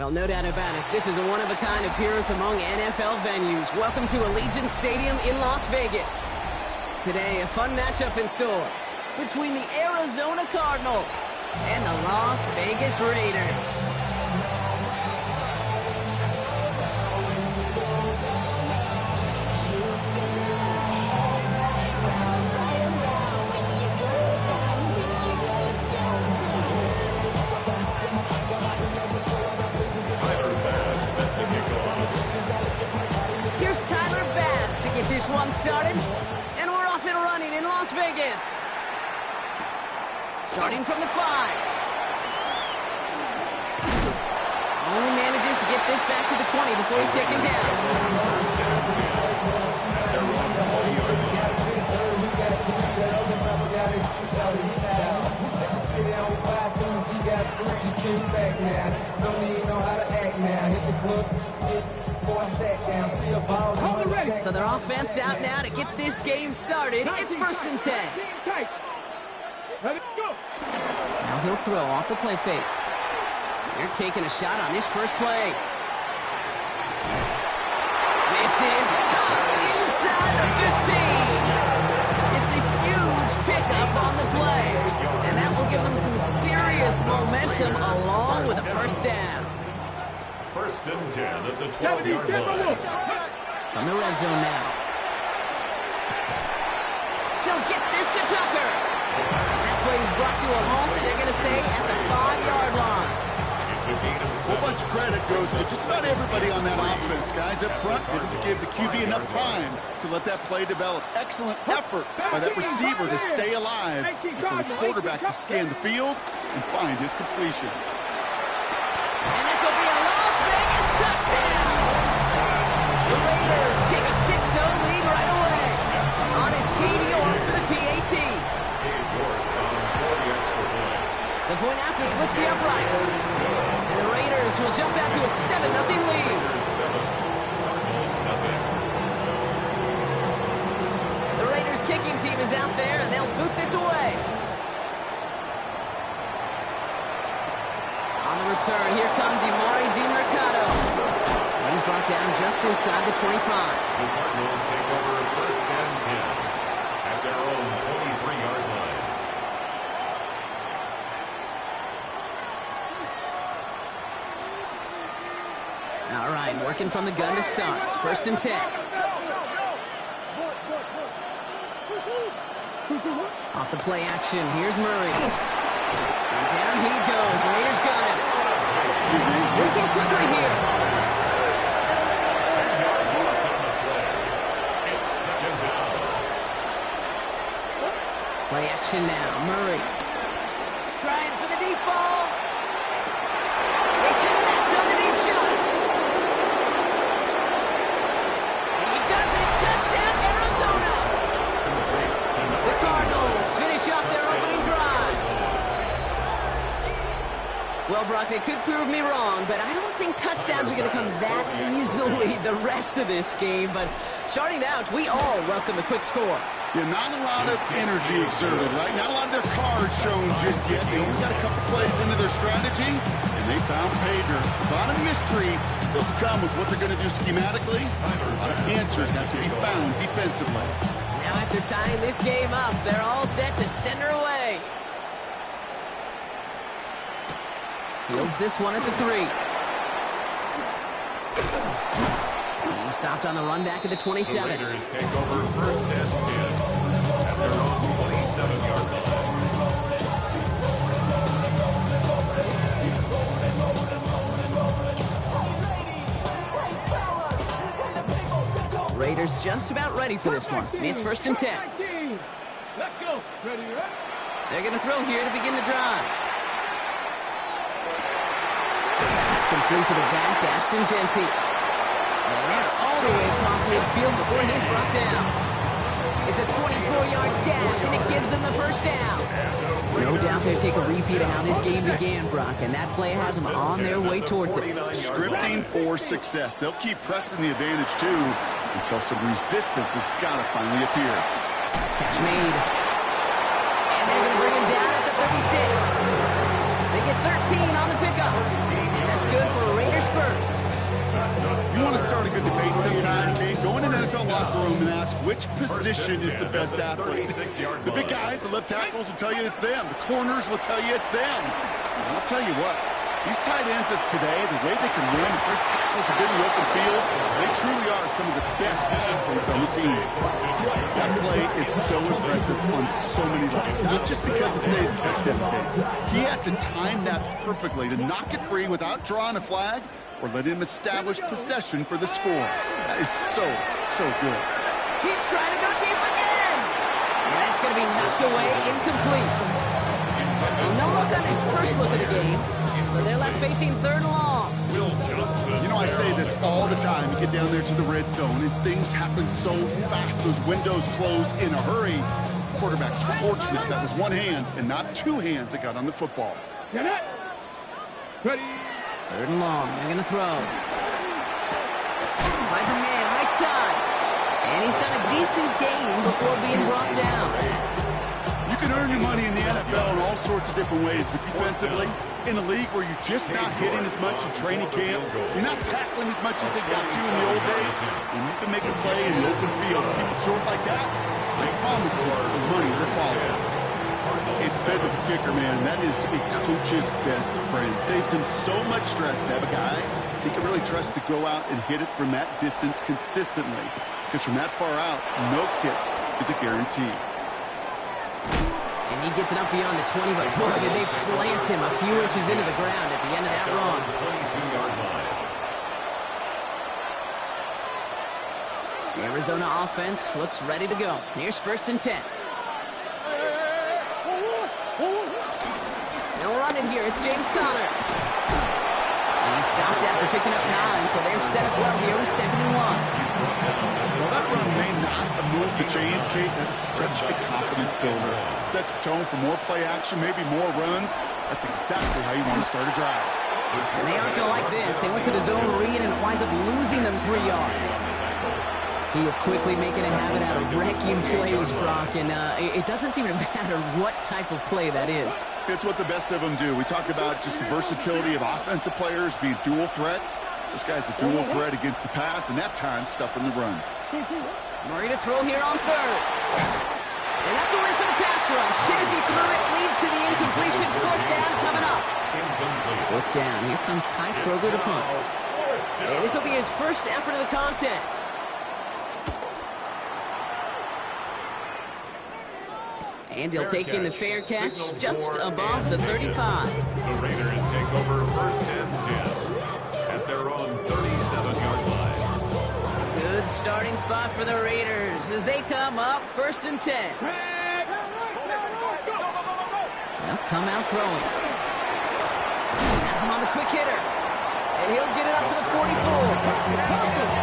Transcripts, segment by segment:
Well, no doubt about it. This is a one-of-a-kind appearance among NFL venues. Welcome to Allegiant Stadium in Las Vegas. Today, a fun matchup in store between the Arizona Cardinals and the Las Vegas Raiders. This one started, and we're off and running in Las Vegas. Starting from the 5. Only manages to get this back to the 20 before he's taken down. So their offense out now to get this game started. It's 1st and 10. Now he'll throw off the play fake. They're taking a shot on this first play. This is caught inside the 15. It's a huge pickup on the play. And that will give them some serious momentum along with a first down. 1st and 10 at the 12-yard line. From the red zone now. They'll get this to Tucker. And that play is brought to a halt, they're going to say, at the 5-yard line. So much credit goes to just about everybody on that offense. Guys up front, they gave the QB enough time to let that play develop. Excellent effort by that receiver to stay alive and for the quarterback to scan the field and find his completion. And this will be a Las Vegas touchdown. The Raiders take a 6-0 lead right away. On his Katie York for the PAT. The point after splits the uprights. And the Raiders will jump out to a 7-0 lead. The Raiders kicking team is out there, and they'll boot this away. On the return, here comes Imari DiMercato. He's brought down just inside the 25. The Cardinals take over 1st and 10 at their own 23-yard line. All right, working from the gun to start. 1st and 10. Off the play action, here's Murray. And down he goes. Raiders got him. Working quickly here. 10-yard loss on the play. It's 2nd down. Play action now. Murray. Trying for the deep ball. They connect on the deep shot. He does it. Touchdown, Arizona. The Cardinals finish off their opening drive. Well, Brock, they could prove me wrong, but I don't think touchdowns are going to come that easily the rest of this game. But starting out, we all welcome a quick score. Yeah, not a lot of energy exerted, right? Not a lot of their cards shown just yet. They only got a couple plays into their strategy, and they found pay dirt. A lot of mystery still to come with what they're going to do schematically. A lot of answers have to be found defensively. Now after tying this game up, they're all set to send her away. Fields this one at the 3. He's stopped on the run back at the 27. The Raiders take over 1st and 10 at their own 27-yard line. Raiders just about ready for this one. It's 1st and 10. Let's go. Ready, right? They're going to throw here to begin the drive. It's complete to the back, Ashton Genty. And they're all the way across midfield before he's brought down. It's a 24-yard gash, and it gives them the first down. No doubt they'll take a repeat of how this game began, Brock, and that play has them on their way towards it. Scripting for success. They'll keep pressing the advantage, too, until some resistance has got to finally appear. Catch made. And they're going to bring him down at the 36. They get 13 on the pickup. And that's good for a Raiders want to start a good debate sometime, Kate? Go in an NFL locker room and ask which position is the best athlete. The big guys, the left tackles will tell you it's them. The corners will tell you it's them. And I'll tell you what, these tight ends of today, the way they can win, great tackles have been in the open field, they truly are some of the best athletes on the team. That play is so impressive on so many levels, not just because it saves a touchdown. He had to time that perfectly to knock it free without drawing a flag or let him establish possession for the score. That is so good. He's trying to go deep again. And that's going to be knocked away, incomplete. And no look on his first look of the game. So they're left facing third and long. You know, I say this all the time. You get down there to the red zone, and things happen so fast. Those windows close in a hurry. Quarterback's fortunate that was one hand and not two hands that got on the football. Get it. Ready. Third and long. They're going to throw. Finds a man, right side. And he's got a decent gain before being brought down. You can earn your money in the NFL in all sorts of different ways, but defensively, in a league where you're just not hitting as much in training camp, you're not tackling as much as they got to in the old days, and you can make a play in the open field, keep it short like that, I promise you some money will follow. A dependable kicker, man, that is a coach's best friend. Saves him so much stress to have a guy he can really trust to go out and hit it from that distance consistently, because from that far out, no kick is a guarantee. And he gets it up beyond the 20, but boy, did they plant him a few inches into the ground at the end of that run. 22-yard line. The Arizona offense looks ready to go. Here's 1st and 10. They'll run it here. It's James Conner. And he stopped after picking up 9, so they're set up well here with 2nd and 1. Well, that run may not move the chains, Kate. That is such a confidence builder. Sets the tone for more play action, maybe more runs. That's exactly how you want to start a drive. And they aren't going to like this. They went to the zone read, and it winds up losing them 3 yards. He is quickly making a habit out of wrecking plays, Brock, and it doesn't seem to matter what type of play that is. It's what the best of them do. We talk about just the versatility of offensive players being dual threats. This guy's a dual threat against the pass, and that time stuffing the run. Murray to throw here on 3rd. And that's a win for the pass rush. Shazy through it, leads to the incompletion. 4th down coming up. 4th down. Here comes Kai Kroger to punt. And this will be his first effort of the contest. And he'll take in the fair catch just above the 35. The Raiders take over 1st and 10 at their own 37-yard line. Good starting spot for the Raiders as they come up 1st and 10. They'll come out throwing. Has him on the quick hitter. And he'll get it up to the 44.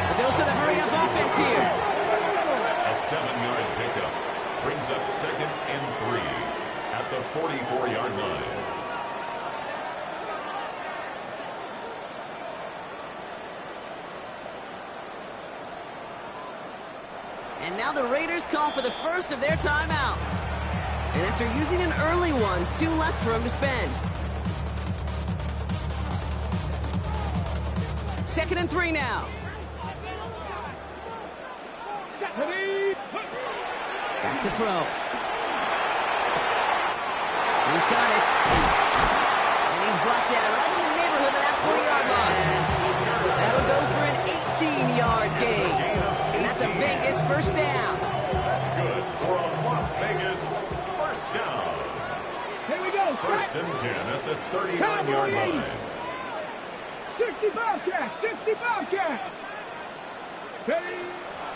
A dose of the hurry-up offense here. A 7-yard pickup brings up 2nd and 3 at the 44-yard line. And now the Raiders call for the first of their timeouts. And after using an early one, 2 left for him to spend. 2nd and 3 now. Back to throw. He's got it. And he's brought down right in the neighborhood of that 40-yard line. That'll go for an 18-yard gain. And that's a Vegas 1st down. That's good for a Las Vegas 1st down. Here we go. 1st and 10 at the 39-yard line. 60 Bobcat. 60 Bobcat. Ready.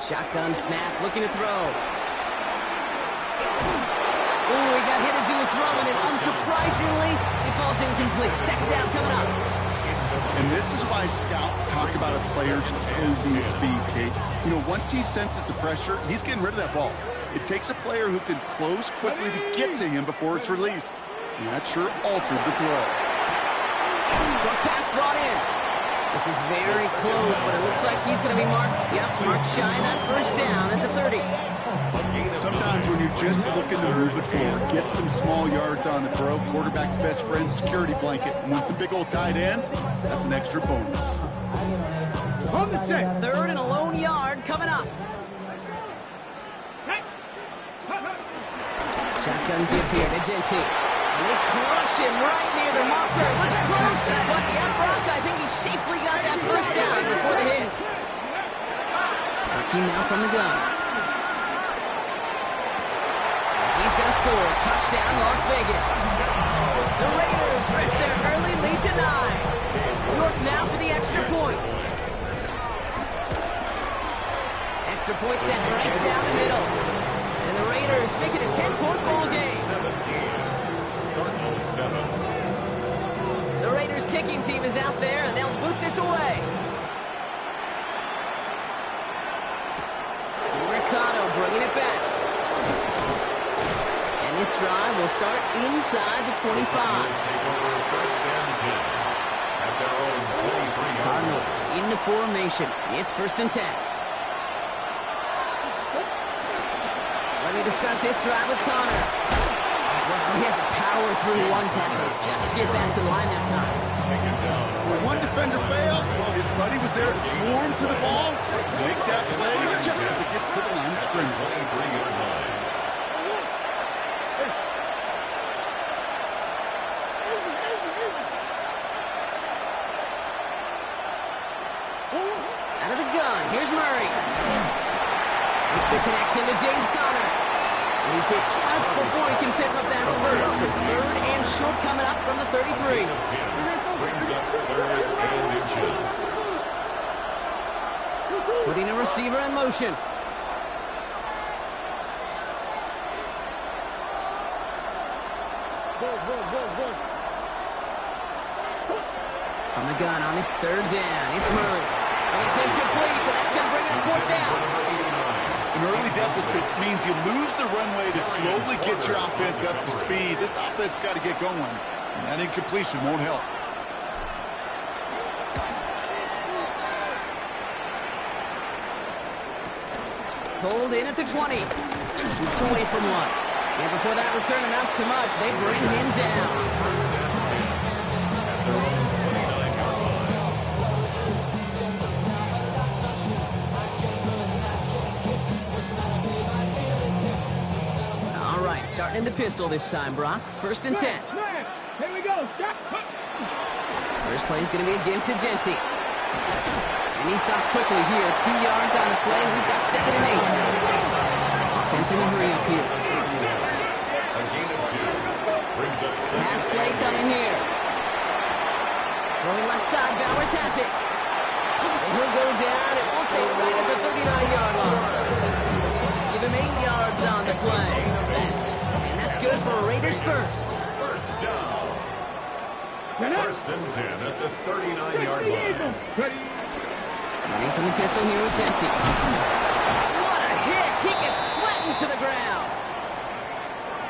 Shotgun snap, looking to throw. Oh, he got hit as he was throwing it. Unsurprisingly, he falls incomplete. 2nd down coming up. And this is why scouts talk about a player's closing speed, Kate. You know, once he senses the pressure, he's getting rid of that ball. It takes a player who can close quickly to get to him before it's released. And that sure altered the throw. Short pass brought in. This is very close, but it looks like he's going to be marked. Yep, marked shy of that 1st down at the 30. Sometimes when you're just looking to move it forward, get some small yards on the throw, quarterback's best friend, security blanket. And when it's a big old tight end, that's an extra bonus. On the set. Third and a lone yard coming up. Shotgun give here to Genti. And they crush him right near the marker. Looks close, but yeah, Brock, I think he safely got that first down before the hit. Working now from the gun. He's going to score. Touchdown, Las Vegas. The Raiders stretch their early lead to 9. York now for the extra point. Extra point set right down the middle. And the Raiders make it a 10-point ball game. 17. Cardinals 7. The Raiders kicking team is out there, and they'll boot this away. DiRiccado bringing it back. And this drive will start inside the 25. Take over first and 10 at their own 23. Cardinals into formation. It's first and 10. Ready to start this drive with Connor. Well, he had to power through one tackle just to get back to the line that time. When one defender failed, well, his buddy was there to swarm to the ball to make that play just as it gets to the line of scrimmage. 23-yard line. Out of the gun, here's Murray. It's the connection to James Conner. And he's hit just before he can pick up that first. So third and short coming up from the 33. Brings up third and inches. Putting a receiver in motion. From the gun on this third down, it's Murray. And it's incomplete, so that's going to bring up fourth down. An early deficit means you lose the runway to slowly get your offense up to speed. This offense got to get going, and that incompletion won't help. Pulled in at the 20. Shoots away from one. And before that return amounts to much, they bring him down. First and 10 at their own 29-yard line. All right, starting in the pistol this time, Brock. First and 10. Smash. Here we go. Stop. First play is going to be a give to Genti. And he stops quickly here. 2 yards on the play. He's got second and 8. Offense in a hurry up here. A gain of 2. Brings up second. Pass play coming here. Going left side. Bowers has it. And he'll go down, and we'll say right at the 39-yard line. Give him 8 yards on the play. And that's good for Raiders first. First down. First and 10 at the 39-yard line. Ready. Running from the pistol here with Genti. What a hit! He gets flattened to the ground.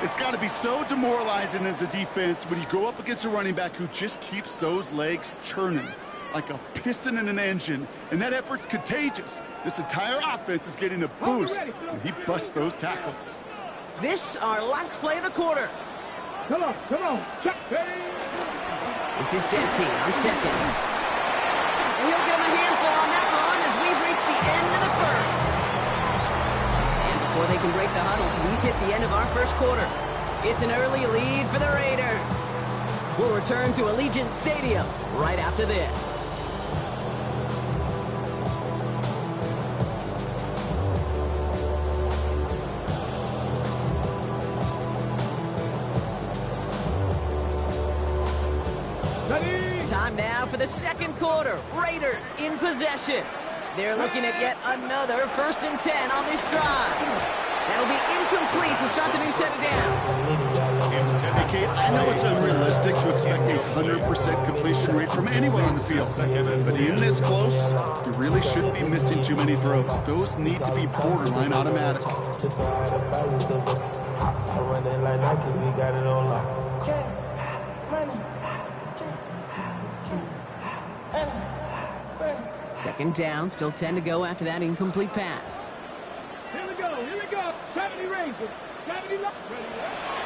It's got to be so demoralizing as a defense when you go up against a running back who just keeps those legs churning like a piston in an engine, and that effort's contagious. This entire offense is getting a boost when he busts those tackles. This our last play of the quarter. Come on. Check. Ready. This is Genti on second. And he'll give him a handful on that run as we've reached the end of the first. And before they can break the huddle, we've hit the end of our first quarter. It's an early lead for the Raiders. We'll return to Allegiant Stadium right after this. Ready. Time now for the second quarter. Raiders in possession. They're looking at yet another first and 10 on this drive. That'll be incomplete to start the new set of downs. Okay, I know it's unrealistic to expect a 100% completion rate from anyone on the field, but in this close, you really shouldn't be missing too many throws. Those need to be borderline automatic. Second down, still 10 to go after that incomplete pass. Here we go. 70 Rangers. 70 left.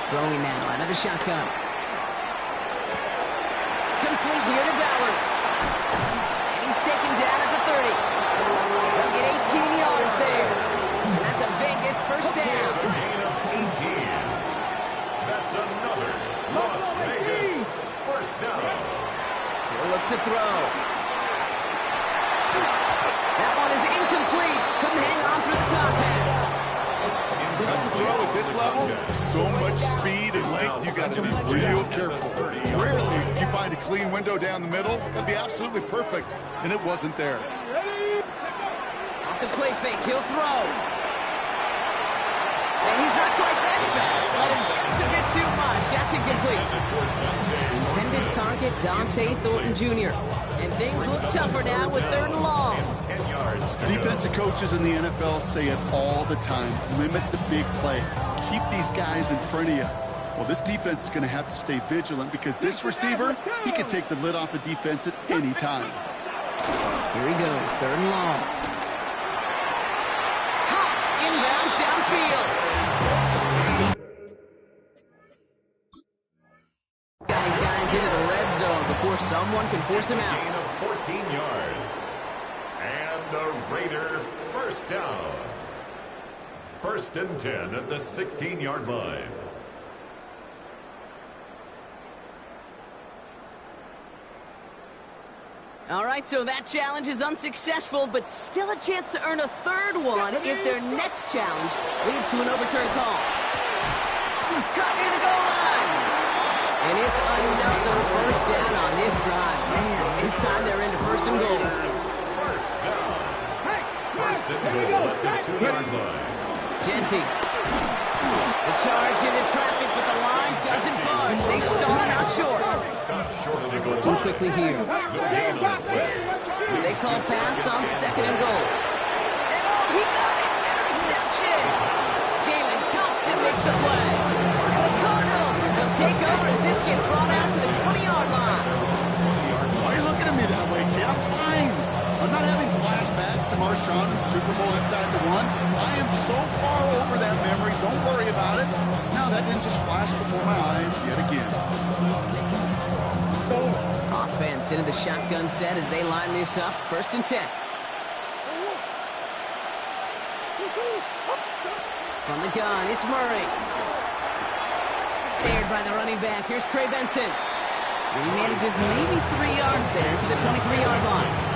Throwing now, out of the shotgun. Complete here to Bowers. And he's taken down at the 30. throw at this level, so much speed and length, you got to be real careful. Rarely you find a clean window down the middle. That'd be absolutely perfect, and it wasn't there. Off the play fake, he'll throw. And he's not quite that fast. Let him just a bit too much. That's incomplete. Intended target, Dante Thornton Jr. And things look tougher now with 3rd and long. Defensive coaches in the NFL say it all the time. Limit the big play. Keep these guys in front of you. Well, this defense is going to have to stay vigilant because this receiver, he can take the lid off a defense at any time. Here he goes, 3rd and long. Caught inbounds downfield. Guys into the red zone before someone can force him out. Gain of 14 yards. And the Raider first down. 1st and 10 at the 16-yard line. All right, so that challenge is unsuccessful, but still a chance to earn a 3rd one if their next challenge leads to an overturned call. Cut near the goal line. And it's another first down on this drive. Man, this time they're into 1st and goal. First down. 1st and goal at the 2-yard line. Jency. The charge into traffic, but the line doesn't budge. They stall him out short. Stop short of the goal. Working quickly here. No gain on the play. They call pass on 2nd and goal. And oh, he got it! Interception! Jalen Thompson makes the play. And the Cardinals will take over as this gets brought out to the 20-yard line. Why are you looking at me that way, kid? I'm fine. I'm not having flashbacks to Marshawn and Super Bowl inside the 1. I am so far over that memory. Don't worry about it. No, that didn't just flash before my eyes yet again. Offense into the shotgun set as they line this up. 1st and 10. From the gun, it's Murray. Snared by the running back. Here's Trey Benson. And he manages maybe 3 yards there to the 23-yard line.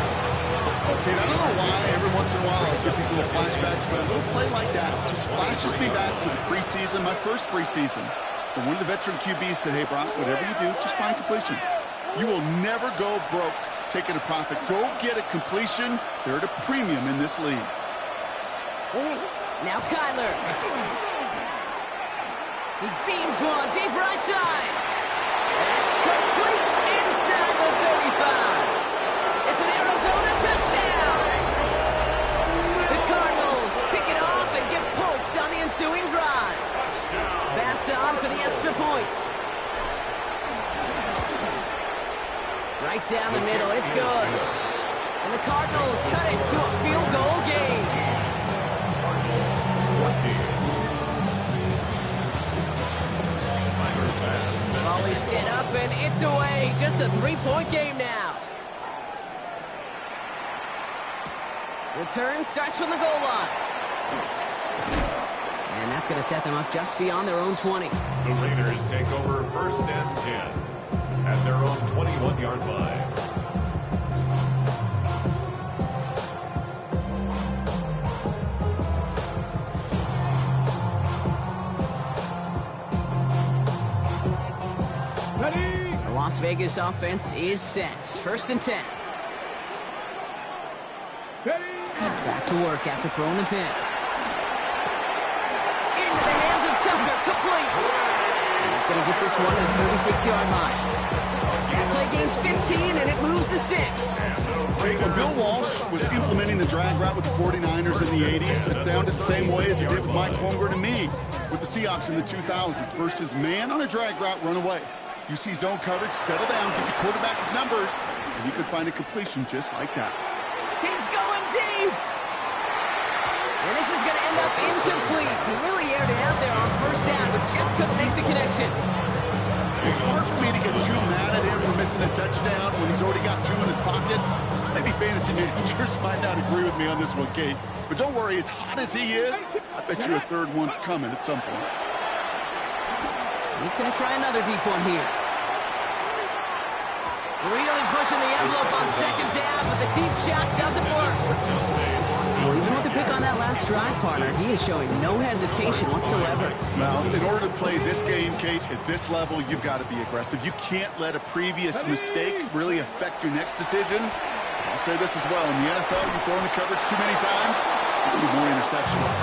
Okay, I don't know why every once in a while I get these little flashbacks, but a little play like that just flashes me back to the preseason, my first preseason. And one of the veteran QBs said, hey, Brock, whatever you do, just find completions. You will never go broke taking a profit. Go get a completion. They're at a premium in this league. Now Kyler. He beams one deep right side. That's complete inside the 35. It's an Arizona touchdown. The Cardinals pick it off and get points on the ensuing drive. Pass on for the extra point. Right down the middle, it's good. And the Cardinals cut it to a field goal game. Cardinals 14. Volley set up and it's away. Just a 3-point game now. Return starts from the goal line. And that's going to set them up just beyond their own 20. The Raiders take over 1st and 10 at their own 21-yard line. Ready? The Las Vegas offense is set. 1st and 10. Ready? Back to work after throwing the pick. Into the hands of Tucker, complete. And he's going to get this one to the 36-yard line. That play gains 15, and it moves the sticks. When Bill Walsh was implementing the drag route with the 49ers in the 80s, it sounded the same way as it did with Mike Holmgren and me with the Seahawks in the 2000s versus man on a drag route, run away. You see zone coverage, settle down, give the quarterback his numbers, and you could find a completion just like that. He's going deep. And this is going to end up incomplete. He really aired it out there on 1st down, but just couldn't make the connection. It's hard for me to get too mad at him for missing a touchdown when he's already got 2 in his pocket. Maybe fantasy managers might not agree with me on this one, Kate. But don't worry, as hot as he is, I bet you a 3rd one's coming at some point. He's going to try another deep one here. Really pushing the envelope on 2nd down, but the deep shot doesn't work. Well, even with the pick on that that last drive, partner. He is showing no hesitation whatsoever. Well, in order to play this game, Kate, at this level, you've got to be aggressive. You can't let a previous mistake really affect your next decision. I'll say this as well. In the NFL, you throw in the coverage too many times, you need more interceptions.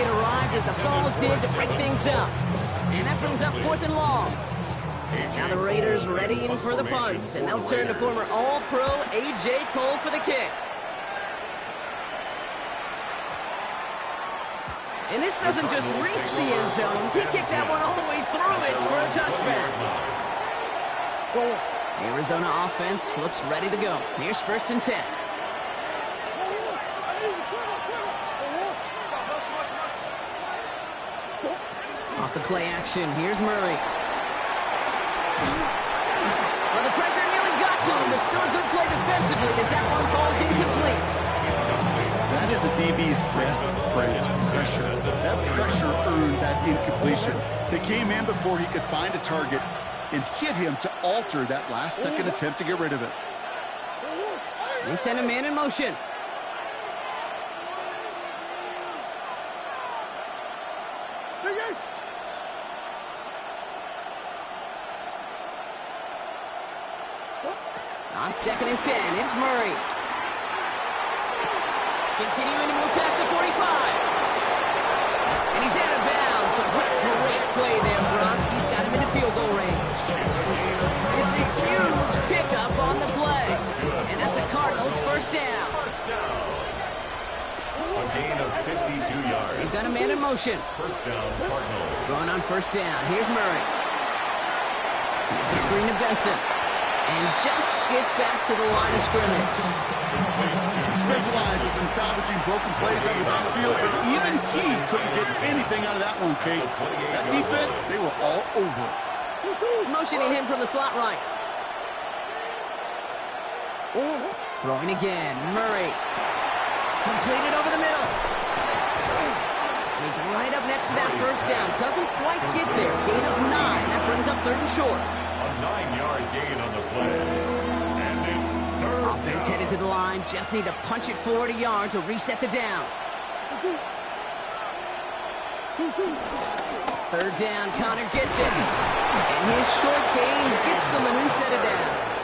It arrived as the ball did to break things up. And that brings up 4th and long. Now the Raiders readying for the punt, and they'll turn to former All-Pro A.J. Cole for the kick. And this doesn't just reach the end zone. He kicked that one all the way through it for a touchback. Arizona offense looks ready to go. Here's 1st and 10. Off the play action, here's Murray. Well, the pressure nearly got to him, but still a good play defensively as that one falls incomplete. That is a DB's best friend, pressure. That pressure earned that incompletion. They came in before he could find a target and hit him to alter that last-second attempt to get rid of it. They send a man in motion. On 2nd and 10, it's Murray. Continuing to move past the 45. And he's out of bounds, but what a great play there, Brock. He's got him into field goal range. It's a huge pickup on the play. And that's a Cardinals 1st down. A gain of 52 yards. They've got a man in motion. 1st down, Cardinals. Going on 1st down. Here's Murray. Here's a screen to Benson. And just gets back to the line of scrimmage. He specializes in salvaging broken plays on the backfield, but even he couldn't get anything out of that one, Kate. That defense, they were all over it. Motioning him from the slot right. Throwing again. Murray. Completed over the middle. He's right up next to that 1st down. Doesn't quite get there. Gain of 9. That brings up 3rd and short. A 9-yard gain on the play. And it's 3rd Offense down. headed to the line. Just need to punch it 40 yards to reset the downs. 3rd down. Connor gets it. And his short gain gets them a new set of downs.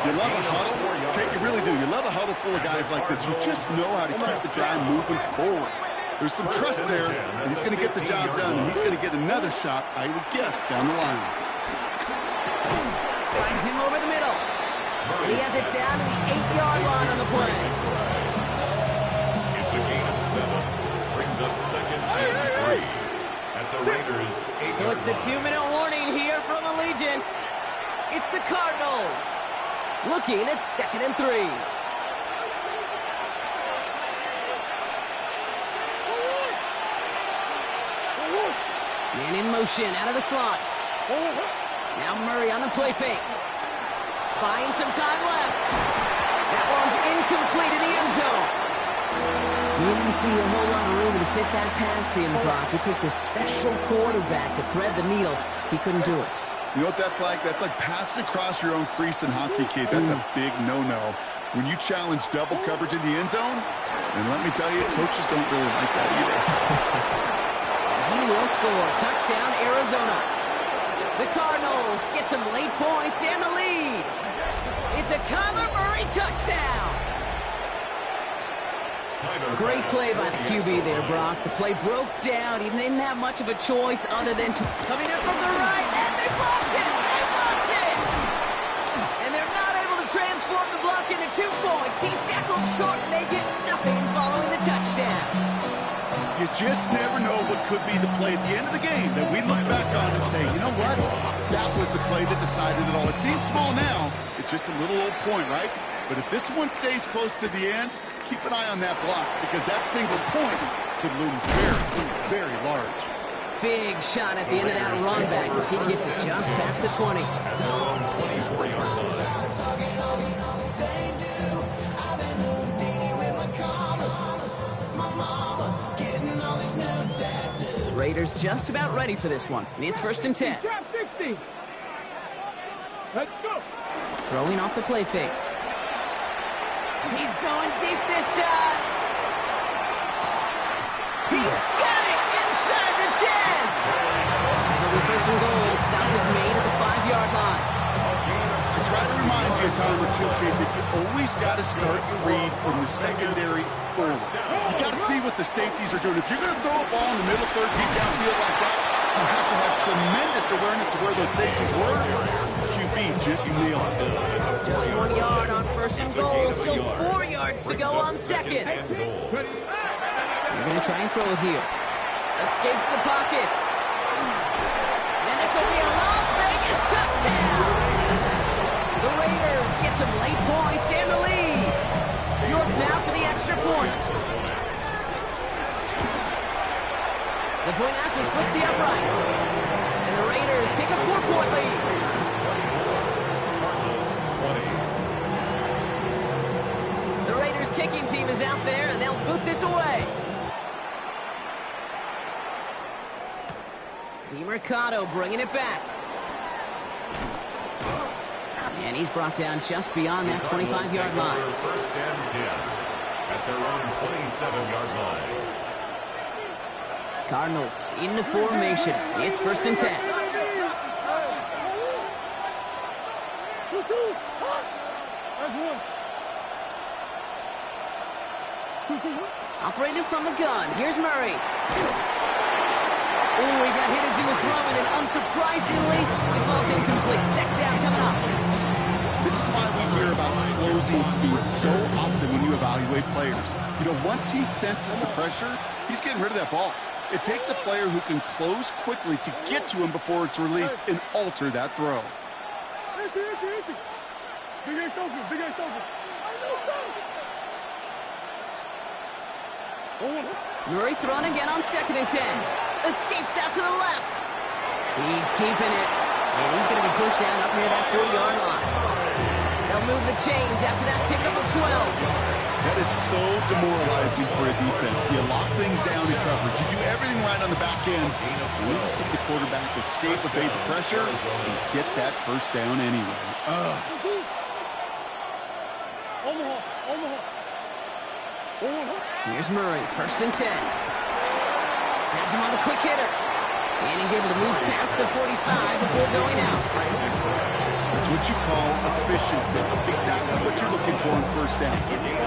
You love a huddle, Kate, you really do. You love a huddle full of guys like this who just know how to keep the drive moving forward. There's some trust there, and he's going to get the job done, and he's going to get another shot, I would guess, down the line. Finds him over the middle. And he has it down to the 8-yard line on the play. It's a gain of 7. Brings up 2nd and 3. At the Raiders' 8-yard So it's the 2-minute warning here from Allegiant. It's the Cardinals. Looking at 2nd and 3. Man in motion, out of the slot. Now Murray on the play fake. Buying some time left. That one's incomplete in the end zone. Didn't see a whole lot of room to fit that pass in, Brock. It takes a special quarterback to thread the needle. He couldn't do it. You know what that's like? That's like passing across your own crease in hockey, Kate. That's a big no-no. When you challenge double coverage in the end zone, and let me tell you, coaches don't really like that either. He will score. Touchdown, Arizona. The Cardinals get some late points and the lead. It's a Kyler Murray touchdown. Great play by the QB there, Brock. The play broke down. He didn't have much of a choice other than to coming in from the right, and they blocked it. They blocked it. And they're not able to transform the block into 2 points. He's tackled short, and they get nothing following the touchdown. You just never know what could be the play at the end of the game that we look back on and say, you know what? That was the play that decided it all. It seems small now. It's just a little old point, right? But if this one stays close to the end, keep an eye on that block because that single point could loom very, very large. Big shot at the end of that run back as he gets it just past the 20. Raiders just about ready for this one. It's 1st and 10. Trap 60. Let's go. Throwing off the play fake. He's going deep this time. He's got it inside the 10. It'll be first and goal. Stop is made at the 5-yard line. I try to remind you a time or two, kid, that you always got to start your read from the secondary forward. You got to see what the safeties are doing. If you're going to throw a ball in the middle third, deep downfield like that, you have to have tremendous awareness of where those safeties were. QB just nailed it. Just 1 yard on first and goal. Still 4 yards to go on second. They're going to try and throw it here. Escapes the pocket. And this will be a Las Vegas touchdown. The Raiders get some late points and the lead. York now for the extra point. The point after splits the uprights. And the Raiders take a 4-point lead. The Raiders kicking team is out there and they'll boot this away. DeMercado bringing it back. And he's brought down just beyond that 25-yard line. First and 10 at their own 27-yard line. Cardinals into formation. It's first and 10. Operating from the gun. Here's Murray. Oh, he got hit as he was throwing, and unsurprisingly, it falls incomplete. Second down coming up. This is why we hear about closing speed so often when you evaluate players. You know, once he senses the pressure, he's getting rid of that ball. It takes a player who can close quickly to get to him before it's released and alter that throw. Big ass open, big ass open. Murray thrown again on second and 10. Escapes out to the left. He's keeping it. And he's going to be pushed down up near that 4-yard line. They'll move the chains after that pickup of 12. That is so demoralizing for a defense. You lock things down in coverage. You do everything right on the back end. You need to see the quarterback escape, evade the pressure, and get that first down anyway. Here's Murray, first and 10. Has him on the quick hitter. And he's able to move past the 45 before going out. That's what you call efficiency. Exactly what you're looking for on first down.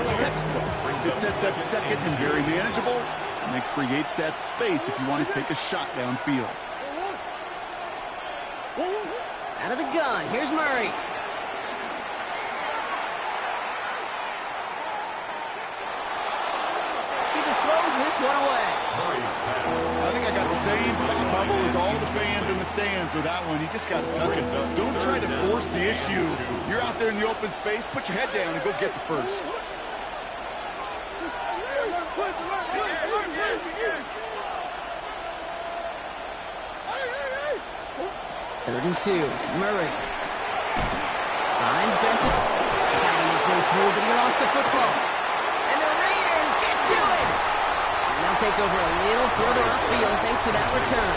Textbook. It sets up second and very manageable, and it creates that space if you want to take a shot downfield. Out of the gun, here's Murray. He just throws this one away. I think I got the same thought bubble as all the fans in the stands with that one. You just got to tuck it. Don't try to force the issue. You're out there in the open space. Put your head down and go get the first. Third and 2, Murray. Finds Benson. Fighting his way through, but he lost the football. And the Raiders get to it. And they'll take over a little further upfield thanks to that return.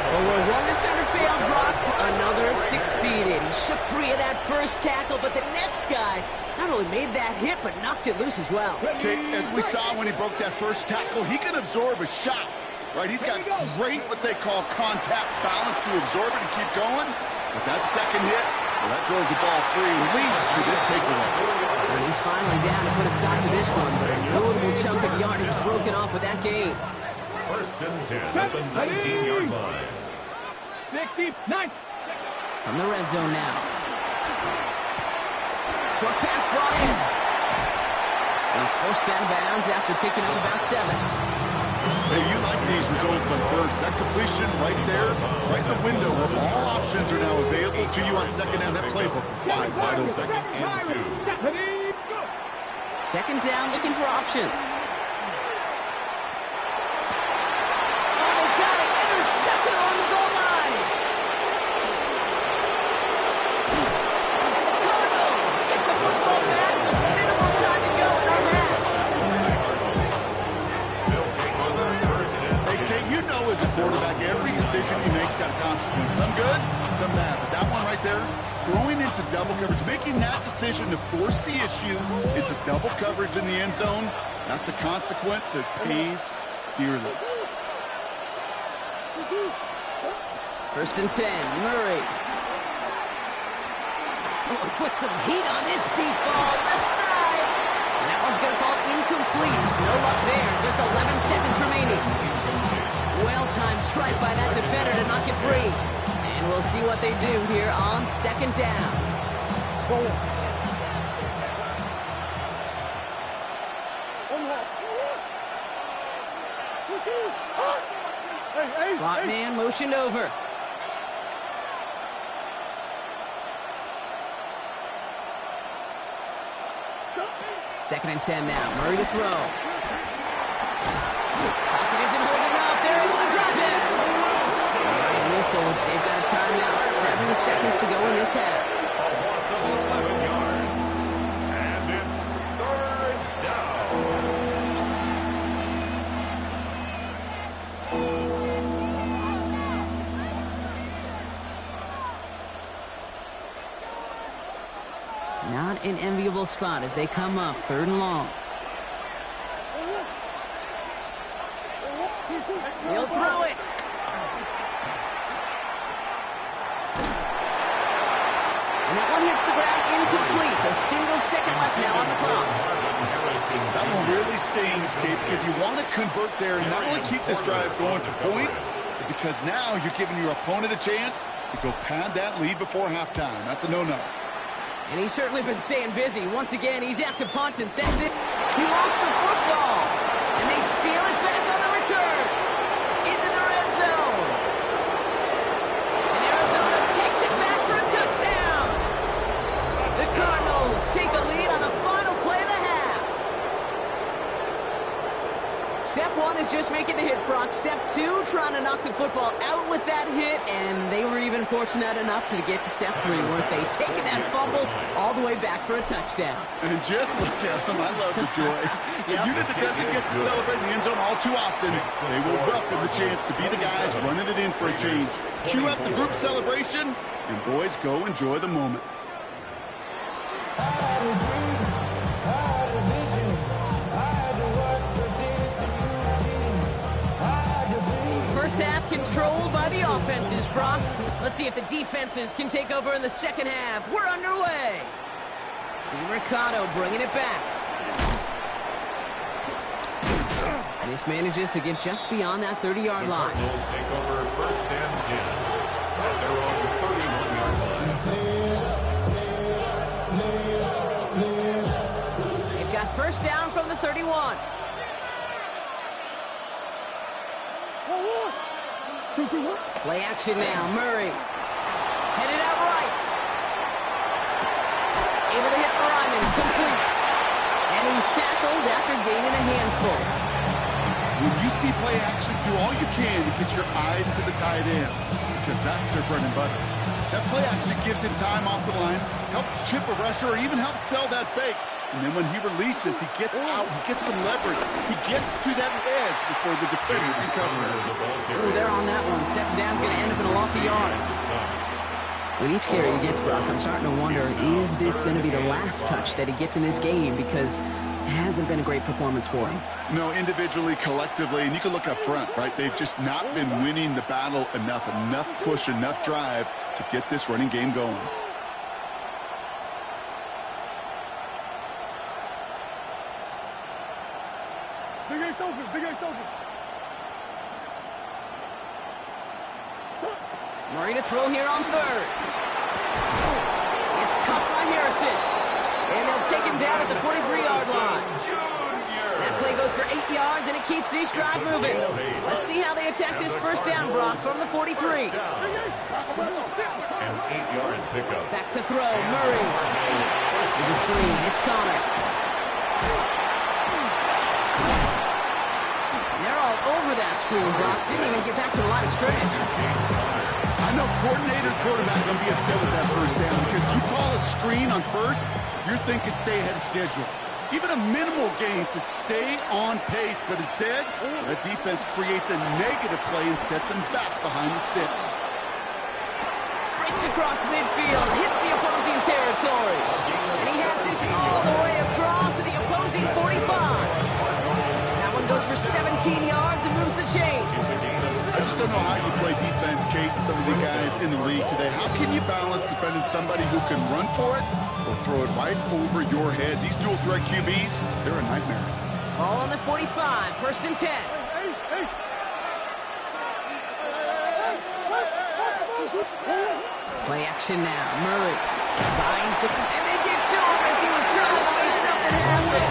Well, where one defender failed, Brock, another succeeded. He shook free of that first tackle, but the next guy not only made that hit, but knocked it loose as well. Okay, as we saw when he broke that first tackle, he can absorb a shot. Right, he's got great what they call contact balance to absorb it and keep going. But that second hit, well, that drove the ball free and leads to this takeaway. And he's finally down to put a stop to this one, but a notable chunk of yardage broken off with that game. First and 10 at the 19-yard line. 69. From the red zone now. Short pass brought in. And he's forced out of bounds after picking up about 7. Hey, you like these results on first. That completion right there, right in the window where all options are now available to you on second down. That playbook wide open. Second and 2. Second down, looking for options. Oh, they got it. Intercepted on the goal line. And the Cardinals get the football back with minimal time to go in our match. You know as a quarterback, every decision he makes got a consequence. Some good, some bad. But that one right there, throwing into double coverage, making that decision to force the issue into double coverage in the end zone, that's a consequence that pays dearly. 1st and 10, Murray. Oh, put some heat on this deep ball, left side. And that one's going to fall incomplete. No luck there, just 11 seconds remaining. Well-timed strike by that defender to knock it free. And we'll see what they do here on 2nd down. Slot man motioned over. Second and 10 now. Murray to throw. Pocket isn't holding up. They're able to drop it. All right, missiles. They've got a timeout. 7 seconds to go in this half. A loss of 11 yards. And it's 3rd down. Not an enviable spot as they come up 3rd and long. He'll throw it. And that one hits the ground incomplete. A single second left now on the clock. That one really stings, Kate, because you want to convert there and not only keep this drive going for points, but because now you're giving your opponent a chance to go pad that lead before halftime. That's a no-no. And he's certainly been staying busy. Once again, he's out to punt and sends it. He lost the football. And they steal it back on the return. Into the red zone. And Arizona takes it back for a touchdown. The Cardinals take a lead on the final play of the half. Step 1 is just making the hit, Brock. Step 2, trying to knock the football out with that hit, and they were even fortunate enough to get to step 3, weren't they? Taking that fumble all the way back for a touchdown. And just look at them. I love the joy. A unit that doesn't get to celebrate in the end zone all too often, they will welcome the chance to be the guys running it in for a change. Cue up the group celebration, and boys, go enjoy the moment. First half controlled by the offenses, Brock. Let's see if the defenses can take over in the second half. We're underway. DeRicardo bringing it back. And this manages to get just beyond that 30-yard line. The Cardinals take over 1st and 10. At their own 31-yard line. They've got 1st down from the 31. Play action now. Murray. Headed out right. Able to hit Ryman. Complete. And he's tackled after gaining a handful. When you see play action, do all you can to get your eyes to the tight end, because that's their bread and butter. That play action gives him time off the line, helps chip a rusher, or even helps sell that fake. And then when he releases, he gets out, he gets some leverage. He gets to that edge before the defender can cover it. Ooh, they're on that one. 2nd down's going to end up in a loss of yards. With each carry he gets, Brock, I'm starting to wonder, is this going to be the last touch that he gets in this game? Because it hasn't been a great performance for him. No, individually, collectively, and you can look up front, right? They've just not been winning the battle enough push, enough drive to get this running game going. Big Ace open, Big Ace open. Murray to throw here on 3rd. It's cuffed by Harrison. And they'll take him down at the 43-yard line. That play goes for 8 yards, and it keeps this drive moving. Let's see how they attack this 1st down, Brock, from the 43. An 8-yard pickup. Back to throw. Murray. To the screen. It's Connor. And they're all over that screen, Brock. Didn't even get back to the line of scrimmage. I know coordinator quarterback going to be upset with that 1st down, because you call a screen on 1st, you're thinking stay ahead of schedule. Even a minimal gain to stay on pace, but instead, the defense creates a negative play and sets him back behind the sticks. Breaks across midfield, hits the opposing territory. And he has this all the way across to the opposing 45. That one goes for 17 yards and moves the chains. I just don't know how you play defense, Kate, and some of the guys in the league today. How can you balance defending somebody who can run for it or throw it right over your head? These dual threat QBs, they're a nightmare. Ball on the 45, 1st and 10. Play action now. Murray finds it, and they get to him as he was trying to make something happen.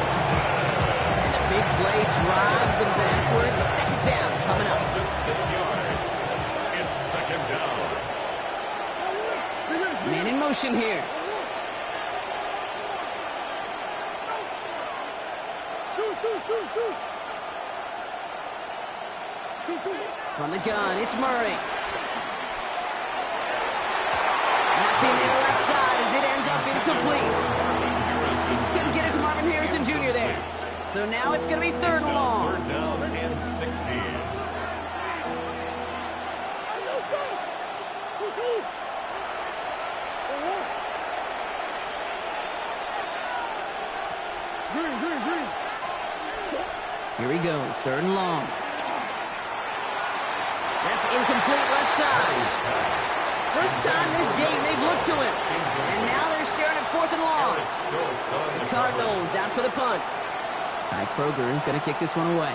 And the big play drives them backwards. 2nd down coming up. 6 yards. It's 2nd down. Man in motion here. From the gun, it's Murray. Nothing there left side as it ends up incomplete. He's going to get it to Marvin Harrison Jr. there. So now it's going to be 3rd and long. 3rd down and 16. Here he goes, 3rd and long. That's incomplete left side. First time this game they've looked to him. And now they're staring at 4th and long. The Cardinals out for the punt. Kai Kroger is going to kick this one away.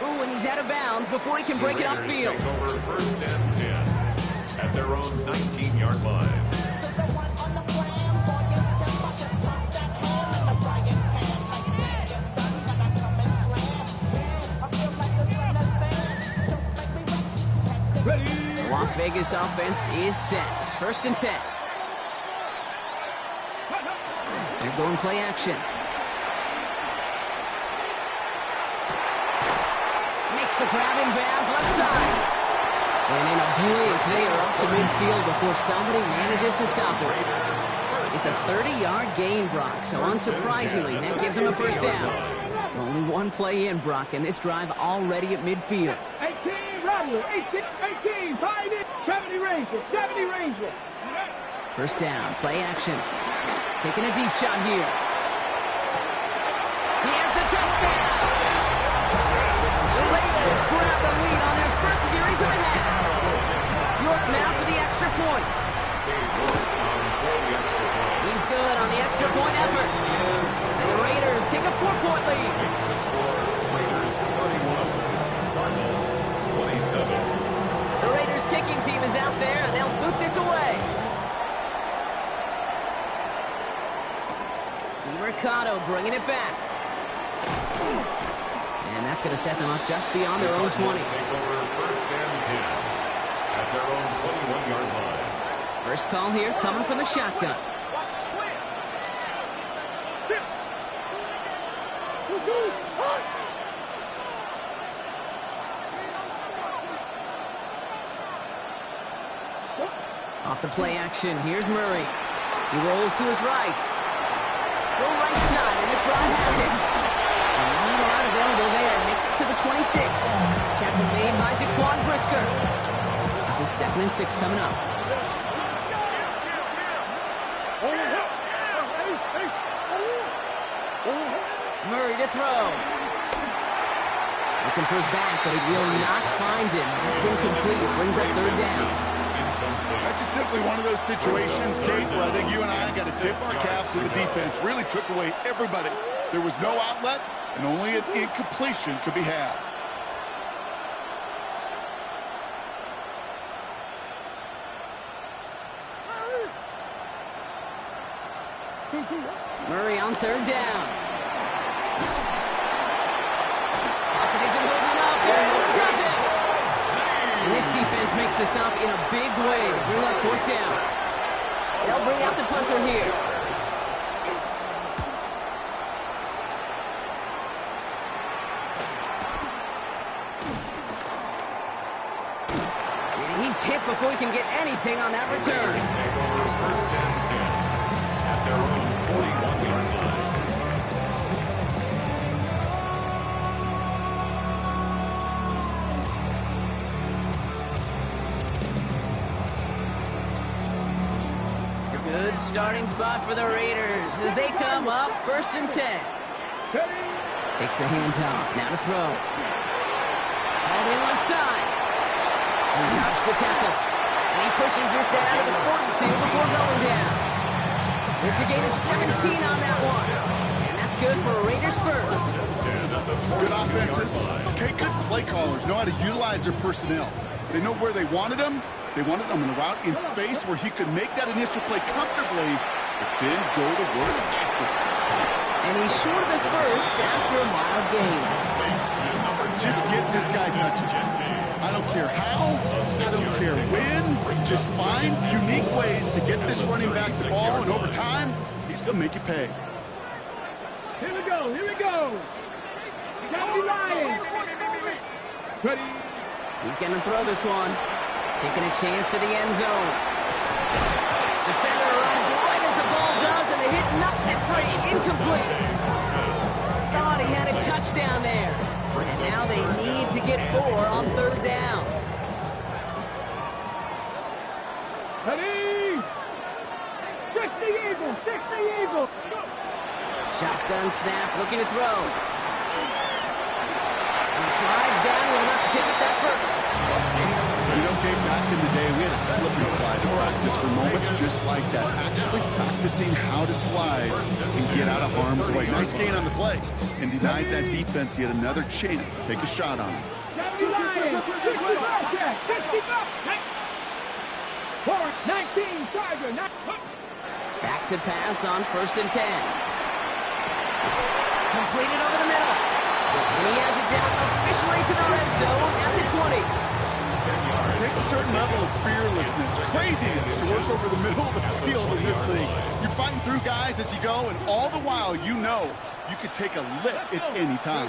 Ooh, and he's out of bounds before he can break it upfield. Take over 1st and 10 at their own 19-yard line. The Las Vegas offense is set. 1st and 10. They're going play action. Makes the grab in bounds left side. And in a blink, they are up to midfield before somebody manages to stop it. It's a 30-yard gain, Brock, so unsurprisingly, that gives them a 1st down. Only one play in, Brock, and this drive already at midfield. 18, Rattler, 18, 5 in, 70 Ranger, 70 Ranger. 1st down, play action. Taking a deep shot here. He has the touchdown! The Raiders grab the lead on their first series of the half. York now for the extra point. He's good on the extra point effort. And the Raiders take a 4-point lead. Makes the score Raiders 31, Cardinals 27. The Raiders kicking team is out there, and they'll boot this away. DiMercato bringing it back. And that's going to set them up just beyond their own 20. Take over 1st and 10 at their own 21-yard line. First call here coming from the shotgun. Off the play action, here's Murray. He rolls to his right. Go right side, and McBride has it. And not a lot available there. Makes it to the 26. Tackle made by Jaquan Brisker. This is 2nd and 6 coming up. Murray to throw. Looking for his back, but he will not find him. That's incomplete. It brings up 3rd down. That's just simply one of those situations, Kate, where I think you and I got to tip our caps to the defense. Really took away everybody. There was no outlet, and only an incompletion could be had. Murray on 3rd down. Pocket isn't holding up. They're able to drop it. And this defense makes the stop in a big way to bring up 4th down. They'll bring out the punter here. And he's hit before he can get anything on that return. Take over 1st and 10 at their own 41-yard line. Good starting spot for the Raiders as they come up 1st and 10. Takes the handoff. Now to throw. All the left side. He dodged the tackle. And he pushes this down to the 42 before going down. It's a gain of 17 on that one. And that's good for Raiders first. Good offenses. Okay, good play callers know how to utilize their personnel. They know where they wanted them. They wanted him in a route in space where he could make that initial play comfortably, but then go to work after. And he's short of the first after a mild gain. Just get this guy touches. I don't care how, I don't care when. Just find unique ways to get this running back the ball, and over time, he's going to make you pay. Here we go, here we go. Johnny Ryan. Ready. He's going to throw this one. Taking a chance to the end zone. Defender arrives right as the ball does, and the hit knocks it free. Incomplete. Thought he had a touchdown there. And now they need to get 4 on 3rd down. Ready. 60 Eagles, 60 Eagles. Shotgun snap, looking to throw. And he slides down with enough to pick up that first. You know, Gabe, back in the day, we had a slip and slide to practice for moments just like that. Actually practicing how to slide and get out of harm's way. Nice gain on the play. And denied that defense yet another chance to take a shot on him. Johnny Ryan, 65 check, 65. 19 Charger. Back to pass on 1st and 10. Completed over the middle. And he has it down officially to the red zone at the 20. It takes a certain level of fearlessness, craziness to work over the middle of the field in this league. You're fighting through guys as you go, and all the while you know you could take a lick at any time.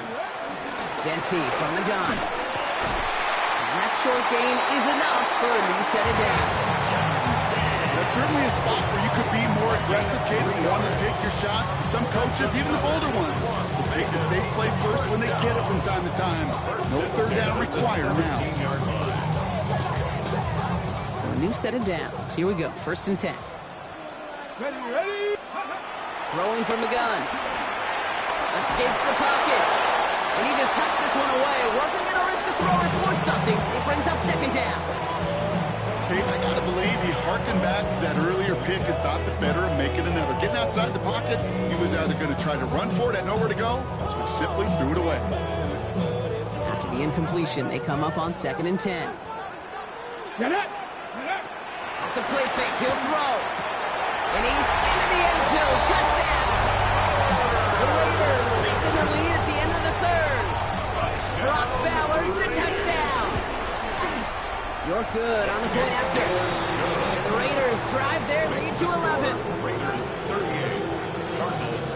Genty from the gun. And that short gain is enough for a new set of downs. That's certainly a spot where you could be more aggressive, kid, and want to take your shots. Some coaches, even the bolder ones, will take the safe play first when they get it from time to time. No 3rd down required now. So a new set of downs. Here we go. 1st and 10. Ready. Throwing from the gun. Escapes the pocket. And he just hucks this one away. Wasn't going to risk a throw or force something. It brings up 2nd down. Kate, I got to believe he harkened back to that earlier pick and thought the better of making another. Getting outside the pocket, he was either going to try to run for it and nowhere to go, so he simply threw it away. After the incompletion, they come up on 2nd and 10. Get it. Off the play fake, he'll throw. And he's into the end zone. Touchdown. The Raiders lengthen the lead at the end of the 3rd. Brock Bowers, the touchdown. You're good on the point after. And the Raiders drive their lead to 11. Raiders 38, Cardinals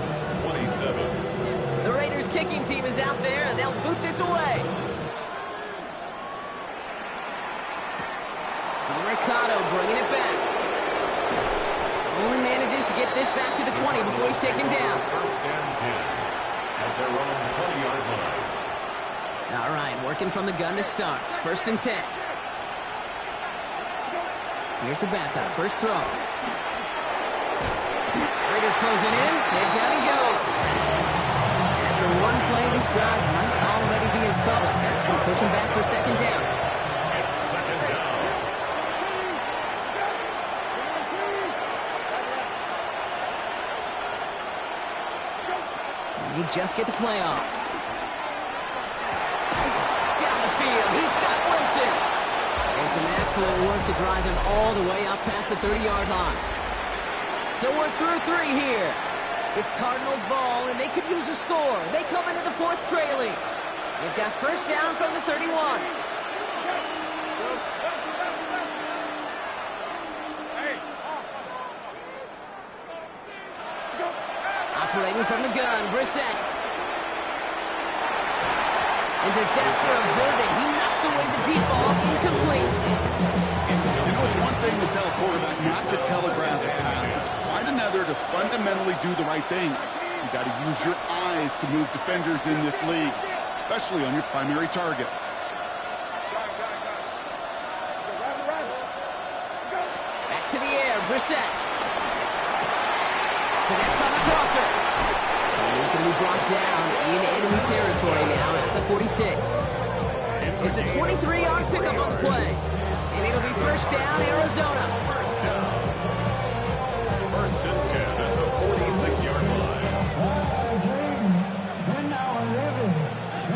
27. The Raiders kicking team is out there, and they'll boot this away. DeRicardo bringing it back. Only manages to get this back to the 20 before he's taken down. 1st and 10 at their own 20-yard line. All right, working from the gun to start. 1st and 10. Here's the backup. First throw. Raiders closing in. And down he goes. After one play, this drive might already be in trouble. That's going to push him back for 2nd down. It's 2nd down. And he just get the play off. Down the field. He's got Wilson. And some excellent work to drive him all the way up past the 30-yard line. So we're through 3 here. It's Cardinals ball, and they could use a score. They come into the 4th trailing. They've got 1st down from the 31. Operating from the gun, Brissett. And disaster averted. He knocks away the deep ball, incomplete. You know, it's one thing to tell a quarterback not to telegraph a pass. It's quite another to fundamentally do the right things. You got to use your eyes to move defenders in this league, especially on your primary target. Back to the air, Brissett. Connects on the crosser. And he's going to be brought down in enemy territory now at the 46. It's a 23-yard pickup on the play. And it'll be first down, Arizona. First down. First and 10 at the 46-yard line.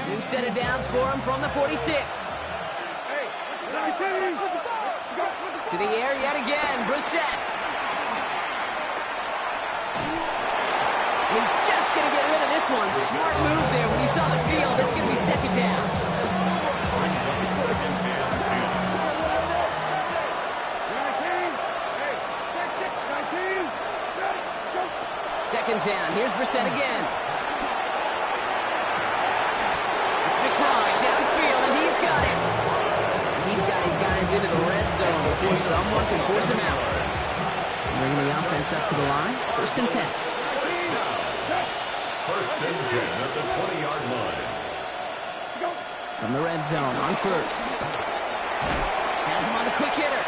New set of downs for him from the 46. To the air yet again, Brissett. He's just going to get rid of this one. Smart move there when you saw the field. It's going to be second down. Brings up second and 10. Second down. Here's Brissett again. It's McBride downfield, and he's got it. He's got his guys into the red zone before someone can force him out. Bringing the offense up to the line. First and 10. First and 10 at the 20-yard line. From the red zone on first. Has him on the quick hitter.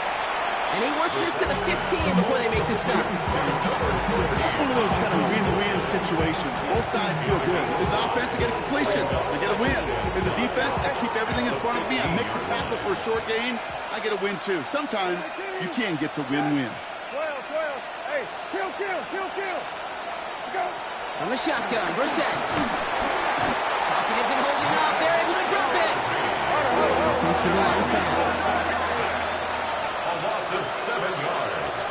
And he works this to the 15 before they make the stop. This is one of those kind of win-win situations. Both sides feel good. As an offense, I get a completion. I get a win. As a defense, I keep everything in front of me. I make the tackle for a short gain. I get a win, too. Sometimes you can get to win-win. 12. Hey, kill. Go. From the shotgun, Brissett. Pocket isn't holding up. They're able to drop it. Offensive line fast. A loss of 7 yards.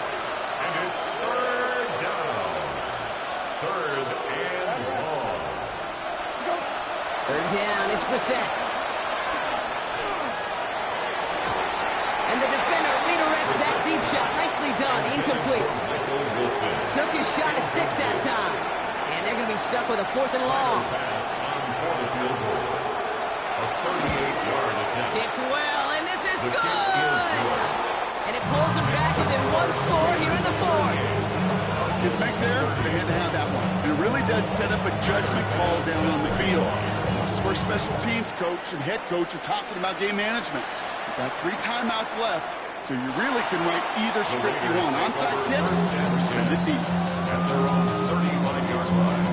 And it's third down. Third and long. Third down, it's Brissett. And the defender redirects that deep shot. Nicely done, incomplete. Michael Wilson. Took his shot at 6 that time. And they're going to be stuck with a 4th and long. Pass on for the field goal. A 38-yard attempt. Kicked well, and this is The kick is good. good. And it pulls them back within one score here in the 4th. His make there, they had to have that one. And it really does set up a judgment call down on the field. This is where special teams coach and head coach are talking about game management. You've got 3 timeouts left, so you really can write either script you want. Onside kick or send it deep. At their own 31-yard line.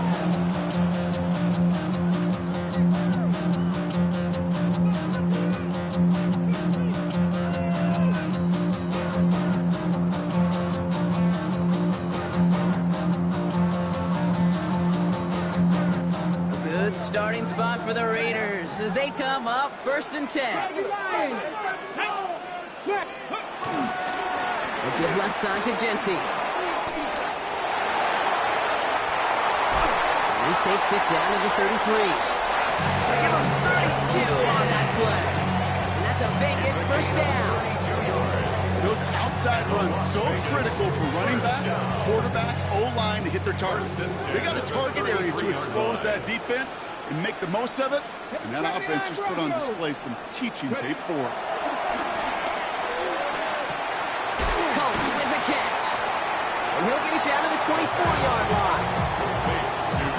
Good starting spot for the Raiders as they come up first and 10. They give left side to Genty. He takes it down to the 33. Give him 32 on that play. And that's a Vegas first down. Those outside runs so critical for running back, quarterback, O-line to hit their targets. They got a target area to expose that defense and make the most of it. And that offense just put on display some teaching tape for it. Cohen with the catch. And he'll get it down to the 24-yard line.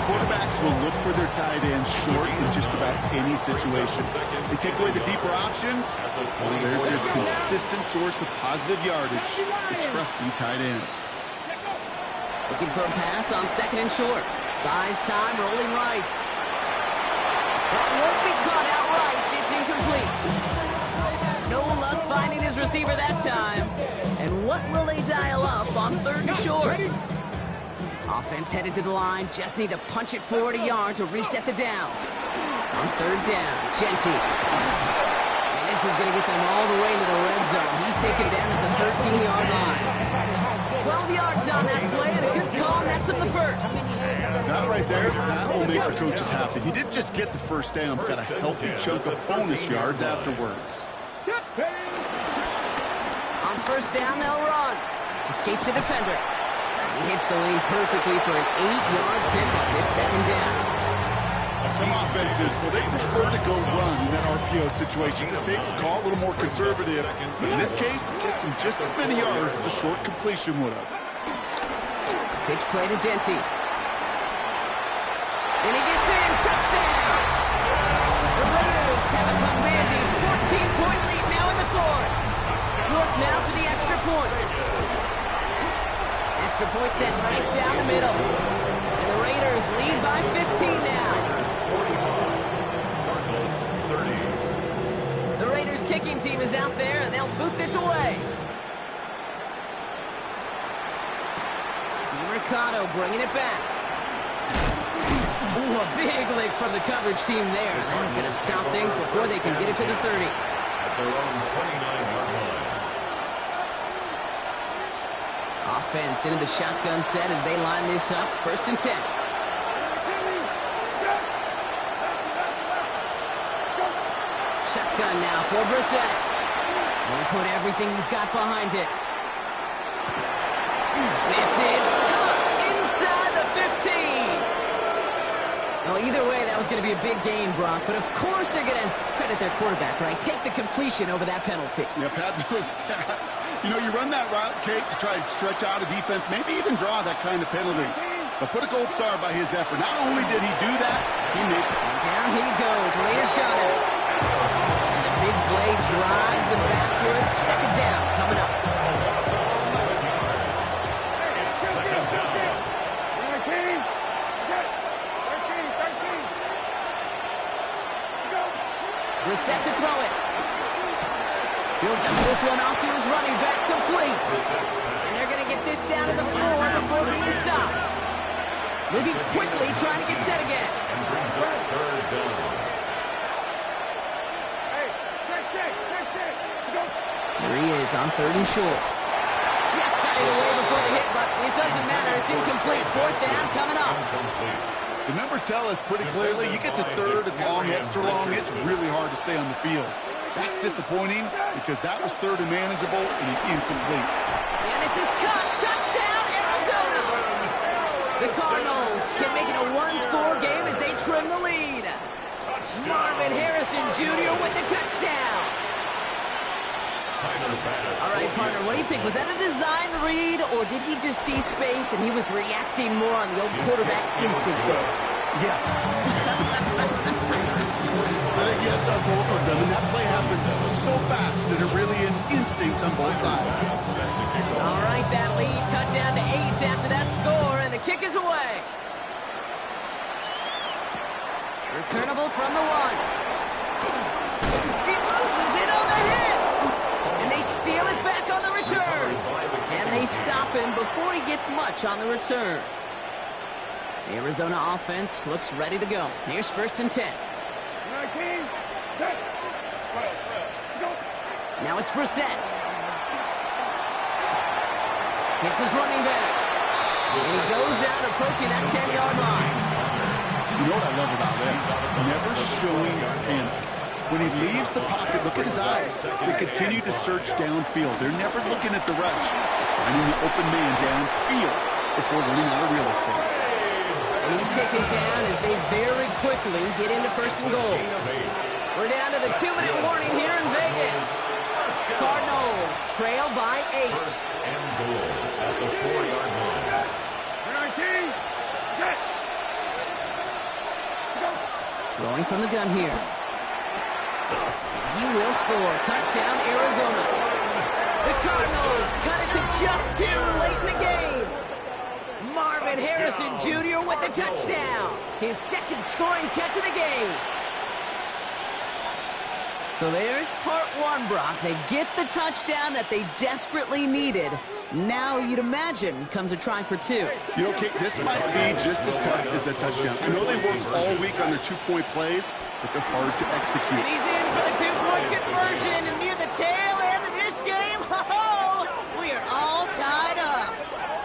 Quarterbacks will look for their tight end short in just about any situation. They take away the deeper options. Well, there's their consistent source of positive yardage, the trusty tight end. Looking for a pass on second and short. Buys time, rolling right. That won't be caught outright. It's incomplete. No luck finding his receiver that time. And what will they dial up on third and short? Offense headed to the line. Just need to punch it forward a yard to reset the downs. On third down, Genty. And this is going to get them all the way into the red zone. He's taken down at the 13-yard line. 12 yards on that play, and a good call, and that's him the first. That right there, that will make the coaches happy. He didn't just get the first down, but got a healthy chunk of bonus yards afterwards. On first down, they'll run. Escapes the defender. He hits the lane perfectly for an 8-yard pickup. It's second down. Some offenses, well, they prefer to go run in that RPO situation. It's a safer call, a little more conservative. But in this case, it gets him just as many yards as a short completion would have. Pitch play to Genty. And he gets in. Touchdown! The Raiders have a commanding 14-point lead now in the 4th. York now for the extra point. extra point sent right down the middle. And the Raiders lead by 15 now. 30. The Raiders kicking team is out there, and they'll boot this away. DeMercado bringing it back. Ooh, a big lick from the coverage team there. That is going to stop things before they can get it to the 30. At their own 29-yard line. Offense into the shotgun set as they line this up. 1st and 10. Shotgun now for Brissett. He'll put everything he's got behind it. This is caught inside the 15. Well, either way, that was going to be a big gain, Brock. But of course they're going to credit their quarterback, right? Take the completion over that penalty. Yep, had those stats. You know, you run that route, Kate, to try and stretch out a defense, maybe even draw that kind of penalty. But put a gold star by his effort. Not only did he do that, he made it. Down he goes. Raiders got it. And the big play drives them backwards. 2nd down coming up. Brissett to throw it. He'll dump this one off to his running back, complete. And they're going to get this down to the 4 before being stopped. Moving quickly, trying to get set again. And brings up 3rd down. Here he is on 3rd and short. Just got it away before the hit, but it doesn't matter. It's incomplete. 4th down coming up. The numbers tell us pretty clearly, you get to 3rd and long, extra long, it's really hard to stay on the field. That's disappointing because that was 3rd and manageable and it's incomplete. And this is cut. Touchdown, Arizona. The Cardinals can make it a one-score game as they trim the lead. Marvin Harrison Jr. with the touchdown. All right, partner, what do you think? Was that a design read, or did he just see space and he was reacting more on the old quarterback instinct there? Yes. I think yes on both of them, and that play happens so fast that it really is instincts on both sides. All right, that lead cut down to 8 after that score, and the kick is away. Returnable from the 1. He loses it on the hit. And they steal it back on the return. And they stop him before he gets much on the return. The Arizona offense looks ready to go. Here's 1st and 10. Now it's Brissett. Hits his running back. And he goes out approaching that 10-yard line. You know what I love about this? Never showing panic. When he leaves the pocket, look at his eyes. They continue to search downfield. They're never looking at the rush. Finding the open man downfield before running out of real estate. And he's taken down as they very quickly get into 1st and goal. We're down to the 2-minute warning here in Vegas. Cardinals trail by 8. 1st and goal at the 4-yard line. Throwing from the gun here. He will score. Touchdown, Arizona. The Cardinals cut it to just 2 late in the game. Marvin Harrison Jr. with the touchdown. His 2nd scoring catch of the game. So there's part 1, Brock. They get the touchdown that they desperately needed. Now, you'd imagine, comes a try for 2. You know, Kate, this might be just as tough as that touchdown. I know they work all week on their 2-point plays, but they're hard to execute. And he's in for the 2-point conversion, and near the tail end of this game, we are all tied up.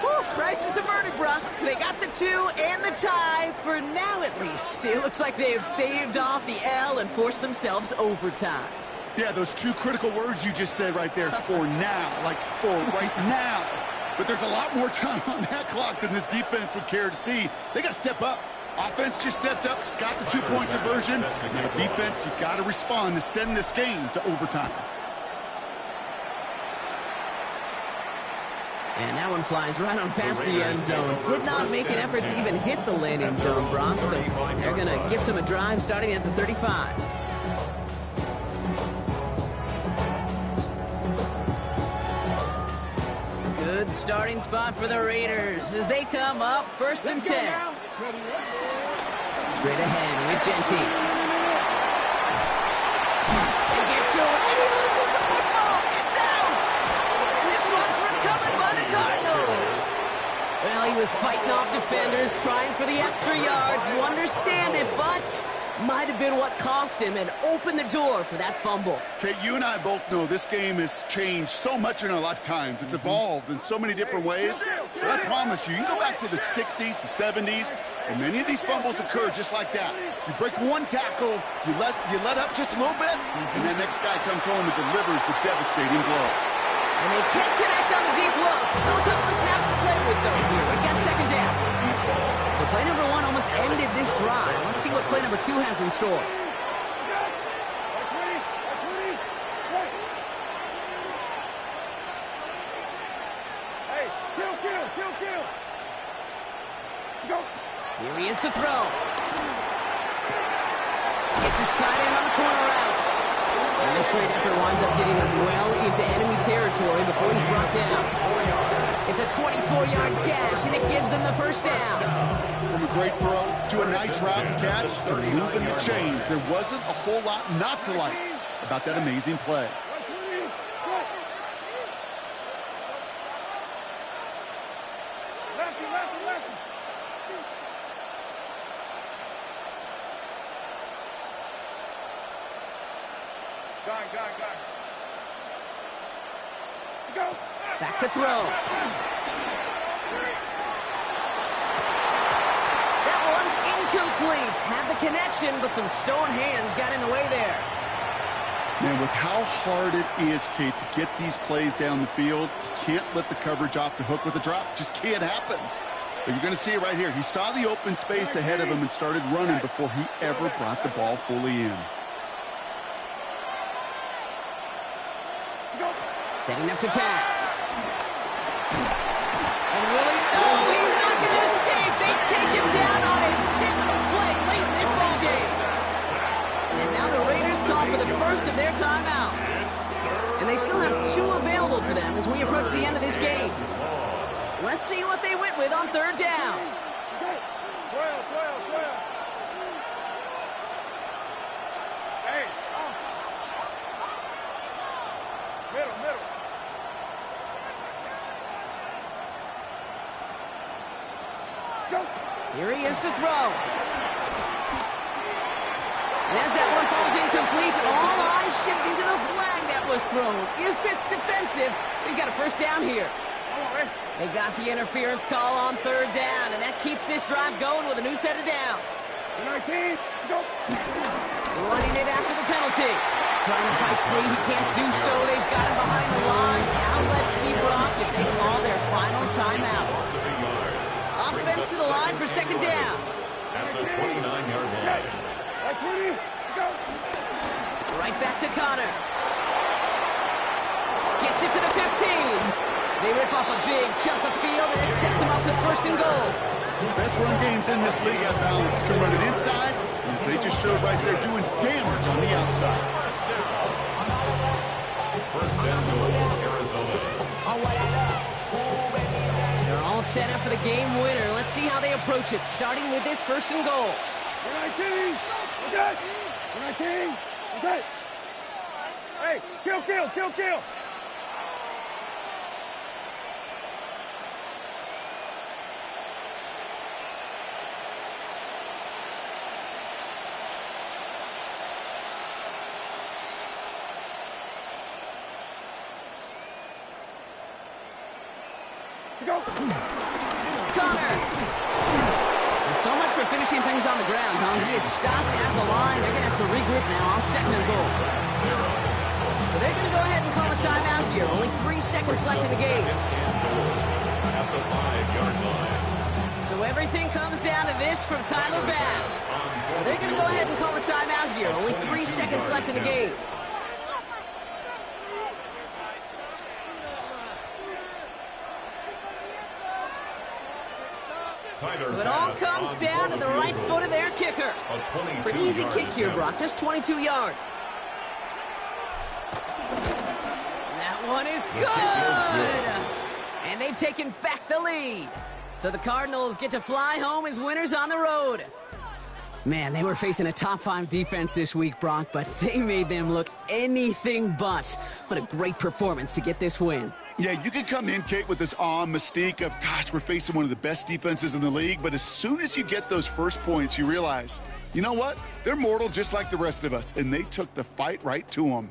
Whew, crisis averted, Brock. They got the 2 and the tie, for now at least. It looks like they have staved off the L and forced themselves overtime. Yeah, those 2 critical words you just said right there, for now, like for right now. But there's a lot more time on that clock than this defense would care to see. They got to step up. Offense just stepped up, got the 2-point conversion. Now defense, you got to respond to send this game to overtime. And that one flies right on past the end zone. Did not make an effort to even hit the landing zone, Brock. So they're going to gift him a drive starting at the 35. Good starting spot for the Raiders as they come up 1st and 10. Straight ahead with Genty. They get to him, and he loses the football. It's out! And this one's recovered by the Cardinals. Well, he was fighting off defenders, trying for the extra yards. You understand it, but might have been what cost him and opened the door for that fumble. Okay, you and I both know this game has changed so much in our lifetimes. It's evolved in so many different ways. But I promise you, you go back to the 60s, the 70s, and many of these fumbles occur just like that. You break one tackle, you let up just a little bit, and that next guy comes home and delivers the devastating blow. And they can't connect on the deep look. Still a couple of snaps to play with, though, here. We got 2nd down. So play number 1 almost ended this drive. Let's see what play number 2 has in store. Hey, kill. Go. Here he is to throw. Gets his tight end on the corner route. And this great effort winds up getting him well into enemy territory before he's brought down. It's a 24-yard gash, and it gives them the 1st down. From a great throw to a nice route and catch to moving the chains, there wasn't a whole lot not to like about that amazing play. Lefty. Go. Back to throw. That one's incomplete. Had the connection, but some stone hands got in the way there. Man, with how hard it is, Kate, to get these plays down the field, you can't let the coverage off the hook with a drop. It just can't happen. But you're going to see it right here. He saw the open space ahead of him and started running before he ever brought the ball fully in. Setting up to pass. And Willie, he's not going to escape. They take him down on a pivotal play late in this ball game. And now the Raiders call for the first of their timeouts. And they still have 2 available for them as we approach the end of this game. Let's see what they went with on 3rd down. 12. Hey. Middle. Go. Here he is to throw. And as that one falls incomplete, all eyes shifting to the flag that was thrown. If it's defensive, we got a 1st down here. They got the interference call on 3rd down, and that keeps this drive going with a new set of downs. 19, go. Running it after the penalty. Trying to fight free, he can't do so. They've got him behind the line. Now let's see, Brock, if they call their final timeout. Offense to the line for 2nd down. At the 29-yard line. 20, go. Right back to Connor. Gets it to the 15. They rip off a big chunk of field, and it sets them up with 1st and goal. Best run games in this league have balance. Can run it inside, and they just showed right there doing damage on the outside. First down goal, Arizona. They're all set up for the game winner. Let's see how they approach it, starting with this 1st and goal. 19, okay. 19, okay. Hey, kill. Go. Connor. So much for finishing things on the ground, huh? He is stopped at the line. They're going to have to regroup now on 2nd and goal. So they're going to go ahead and call a timeout here. Only 3 seconds left in the game. At the 5-yard line. So everything comes down to this from Tyler Bass. So they're going to go ahead and call a timeout here. Only 3 seconds left in the game. So it all comes down to the right foot of their kicker. Pretty easy kick here, Brock. Just 22 yards. That one is good. And they've taken back the lead. So the Cardinals get to fly home as winners on the road. Man, they were facing a top 5 defense this week, Brock, but they made them look anything but. What a great performance to get this win. Yeah, you can come in, Kate, with this awe and mystique of, gosh, we're facing one of the best defenses in the league, but as soon as you get those first points, you realize, you know what? They're mortal just like the rest of us, and they took the fight right to them.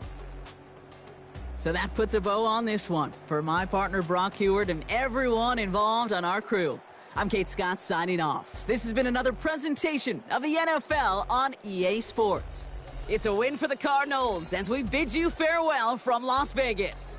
So that puts a bow on this one. For my partner, Brock Heward, and everyone involved on our crew, I'm Kate Scott signing off. This has been another presentation of the NFL on EA Sports. It's a win for the Cardinals as we bid you farewell from Las Vegas.